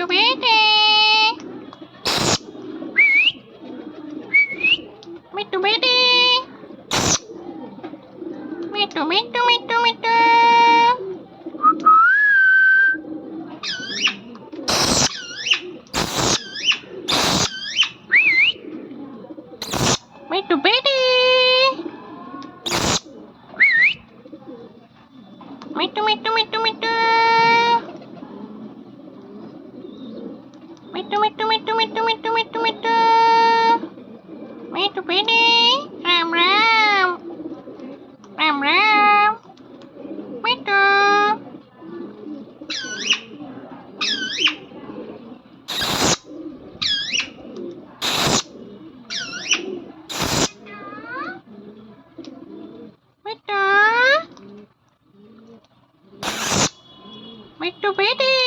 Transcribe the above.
मिट्टू बेटे, मिट्टू बेटे, मिट्टू मिट्टू मिट्टू मिट्टू, मिट्टू बेटे, मिट्टू मिट्टू मिट्टू मिट्टू, मिट्टू मिट्टू मिट्टू मिट्टू मिट्टू मिट्टू मिट्टू, मिट्टू बेटे, राम राम, राम राम, मिट्टू, मिट्टू, मिट्टू बेटे.